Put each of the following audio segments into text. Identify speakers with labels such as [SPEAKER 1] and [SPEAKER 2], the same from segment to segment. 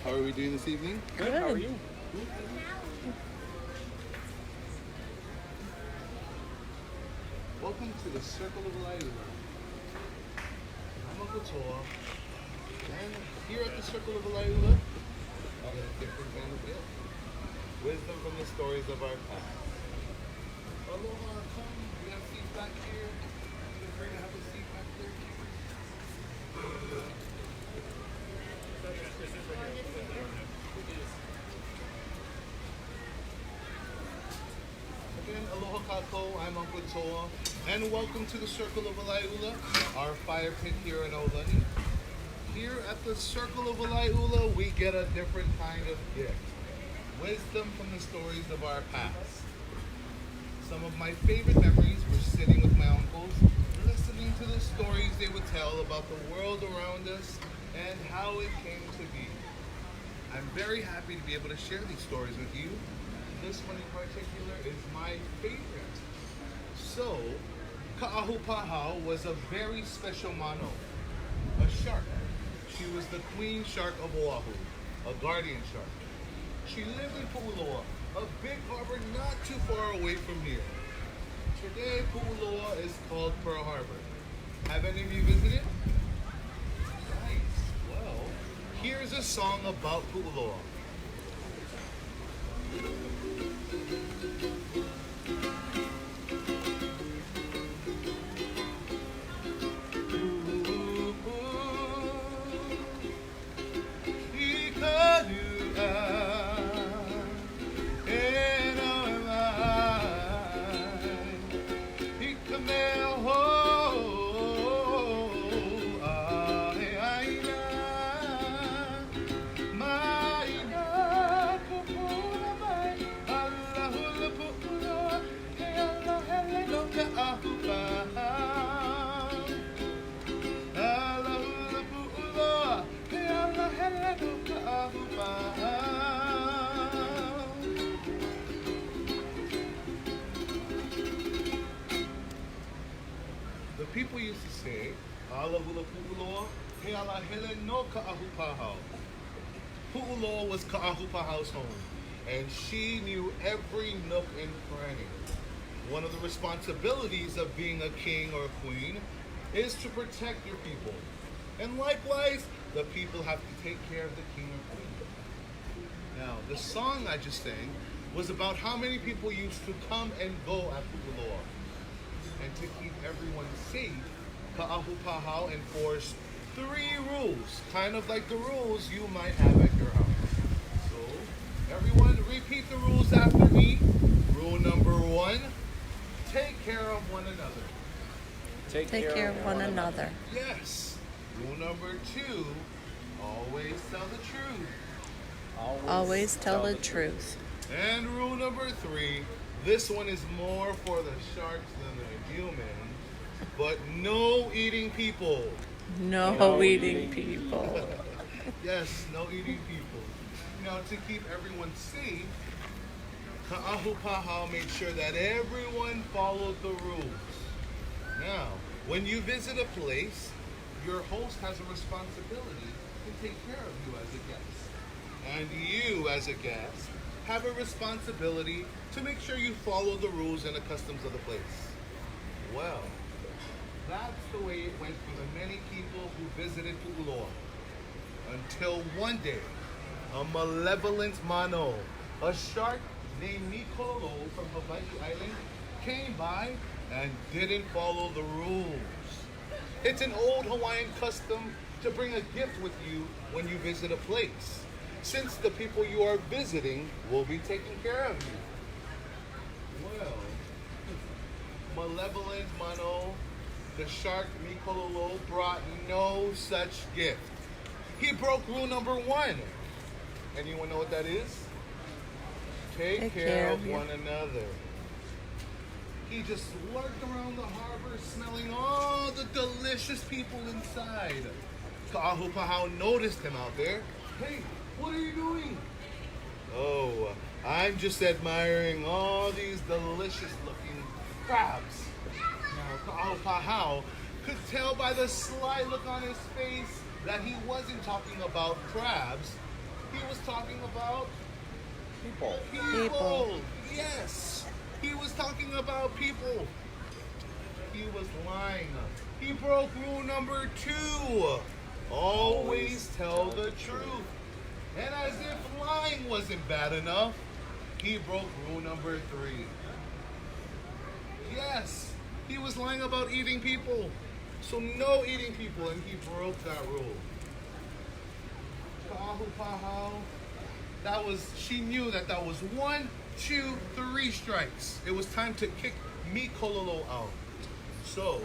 [SPEAKER 1] How are we doing this evening?
[SPEAKER 2] Good. How are you?
[SPEAKER 1] Welcome to the Circle of Life. I'm Uncle Toa, and here at the Circle of Life, we have a different kind of gift. Wisdom from the stories of our past. Aloha, come. We have seats back here. Feel free to have a seat back there. Again, aloha kako, I'm Uncle Toa, and welcome to the Circle of Alaiula, our fire pit here in Aulani. Here at the Circle of Alaiula, we get a different kind of gift. Wisdom from the stories of our past. Some of my favorite memories were sitting with my uncles, listening to the stories they would tell about the world around us and how it came to be. I'm very happy to be able to share these stories with you. This one in particular is my favorite. So, Ka'ahupahau was a very special mano, a shark. She was the queen shark of Oahu, a guardian shark. She lived in Pu'uloa, a big harbor not too far away from here. Today, Pu'uloa is called Pearl Harbor. Have any of you visited? Nice. Well, here's a song about Pu'uloa. The people used to say, "Alahula Pu'uloa, he ala hele no Ka'ahupahau." Pu'uloa was Ka'ahupahau's home, and she knew every nook and cranny. One of the responsibilities of being a king or a queen is to protect your people. And likewise, the people have to take care of the king or queen. Now, the song I just sang was about how many people used to come and go at Pu'uloa. And to keep everyone safe, Ka'ahupahau enforced 3 rules, kind of like the rules you might have at your house. So, everyone repeat the rules after me. Rule number 1, take care of one another.
[SPEAKER 2] Take care of one another.
[SPEAKER 1] Yes. Rule number 2, always tell the truth.
[SPEAKER 2] Always tell the truth.
[SPEAKER 1] And rule number 3, this one is more for the sharks than the humans, but no eating people.
[SPEAKER 2] No eating people.
[SPEAKER 1] Yes, no eating people. Now, to keep everyone safe, Ka'ahupahau made sure that everyone followed the rules. Now, when you visit a place, your host has a responsibility to take care of you as a guest. And you, as a guest, have a responsibility to make sure you follow the rules and the customs of the place. Well, that's the way it went for the many people who visited Pu'uloa. Until one day, a malevolent mano, a shark named Nikololo from Hawaii Island, came by and didn't follow the rules. It's an old Hawaiian custom to bring a gift with you when you visit a place, since the people you are visiting will be taking care of you. Well, malevolent Mano, the shark Nikololo, brought no such gift. He broke rule number 1. Anyone know what that is? Take care of one another. He just lurked around the harbor smelling all the delicious people inside. Ka'ahupahau noticed him out there. Hey, what are you doing? Oh, I'm just admiring all these delicious looking crabs. Now, Ka'ahupahau could tell by the sly look on his face that he wasn't talking about crabs, He was talking about
[SPEAKER 3] People.
[SPEAKER 1] people. Yes. He was talking about people. He was lying. He broke rule number 2. Always tell the truth. And as if lying wasn't bad enough, he broke rule number 3. Yes, he was lying about eating people. So no eating people, and he broke that rule. Kahu Pahau. She knew that was 1, 2, 3 strikes. It was time to kick Mi Kololo out. So,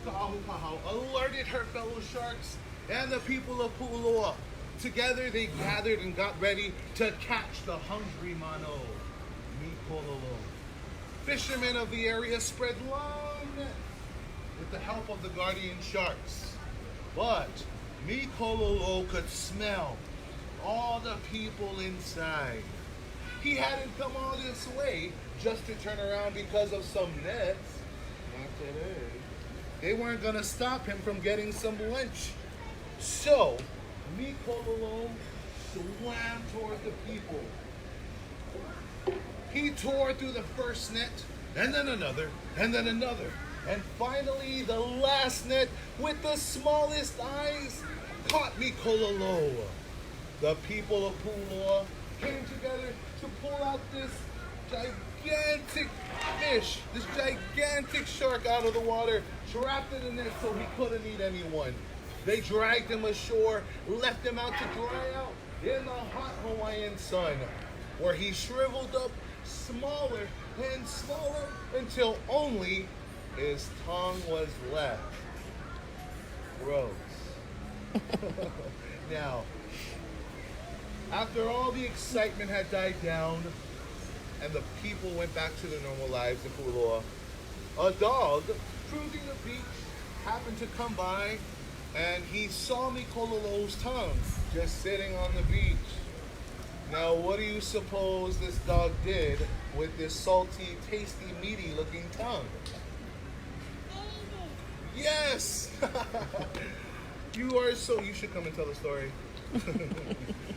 [SPEAKER 1] Kahu Pahau alerted her fellow sharks and the people of Pu'uloa. Together they gathered and got ready to catch the hungry mano, Mi Kololo. Fishermen of the area spread long nets with the help of the guardian sharks. But Mi Kololo could smell all the people inside. He hadn't come all this way just to turn around because of some nets. Not today. They weren't going to stop him from getting some lunch. So, Mi Kololo swam toward the people. He tore through the first net, and then another, and then another. And finally, the last net with the smallest eyes caught Mi Kololo. The people of Pu'uloa came together to pull out this gigantic fish, this gigantic shark out of the water, trapped in the net so he couldn't eat anyone. They dragged him ashore, left him out to dry out in the hot Hawaiian sun, where he shriveled up smaller and smaller until only his tongue was left. Gross. Now, after all the excitement had died down and the people went back to their normal lives in Pu'uloa, a dog cruising the beach happened to come by, and he saw Mi Kololo's tongue just sitting on the beach. Now, what do you suppose this dog did with this salty, tasty, meaty looking tongue? Yes! You should come and tell the story.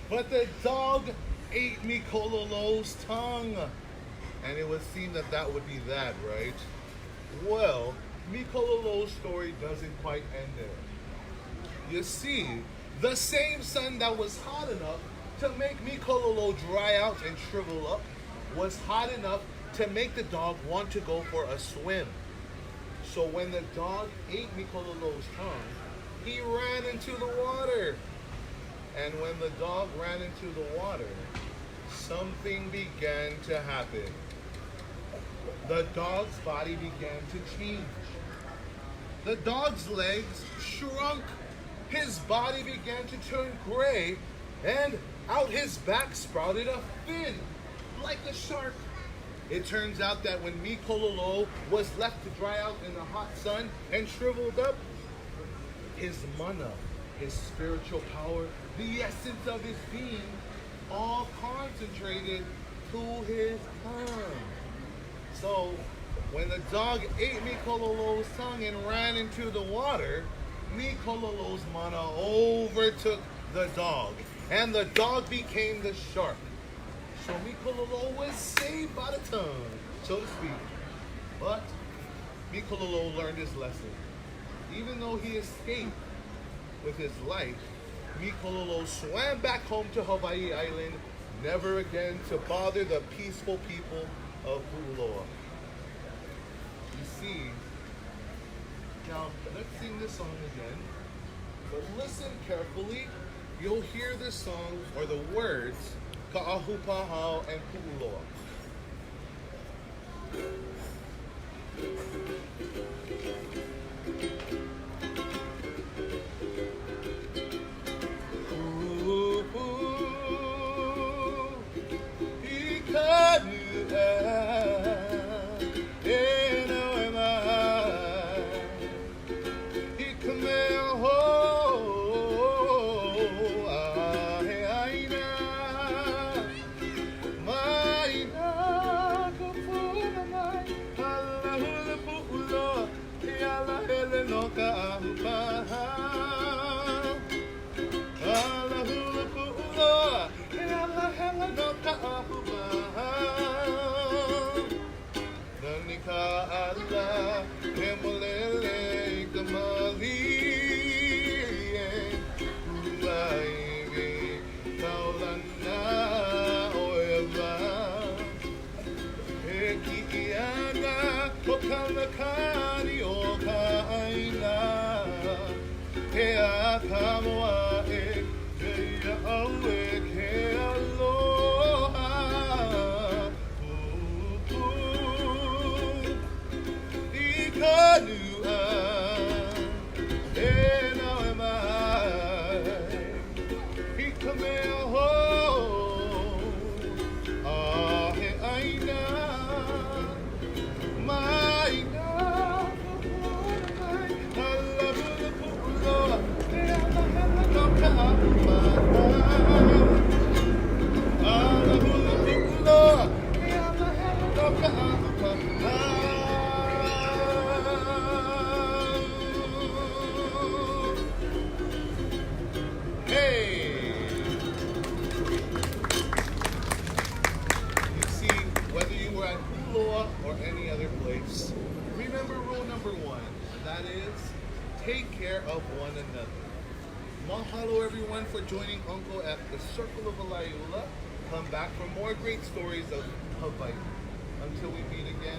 [SPEAKER 1] But the dog ate Mi Kololo's tongue. And it would seem that would be that, right? Well, Mi Kololo's story doesn't quite end there. You see, the same sun that was hot enough to make Mi Kololo dry out and shrivel up was hot enough to make the dog want to go for a swim. So when the dog ate Mi Kololo's tongue, he ran into the water. And when the dog ran into the water, something began to happen. The dog's body began to change. The dog's legs shrunk. His body began to turn gray, and out his back sprouted a fin, like a shark. It turns out that when Mi Kololo was left to dry out in the hot sun and shriveled up, his mana, his spiritual power, the essence of his being, all concentrated to his tongue. So, when the dog ate Mi Kololo's tongue and ran into the water, Mi Kololo's mana overtook the dog, and the dog became the shark. So Mi Kololo was saved by the tongue, so to speak. But Mi Kololo learned his lesson. Even though he escaped with his life, Mi Kololo swam back home to Hawaii Island, never again to bother the peaceful people of Pu'uloa. You see, now let's sing this song again, but listen carefully. You'll hear the song or the words Ka'ahu Pahau and Pu'uloa. kamoa e Jaya au e ke aloha I ka nua e nau e mai I ka mea ho a he aina mai na I love the pu'uloa e ala hela no ka apuma I love the pu'uloa e ala hela no ka apuma Hey! You see, whether you were at Puloa or any other place, remember rule number one, and that is take care of one another. Mahalo everyone for joining Uncle at the Circle of Alaiula. Come back for more great stories of Hawaii. Until we meet again.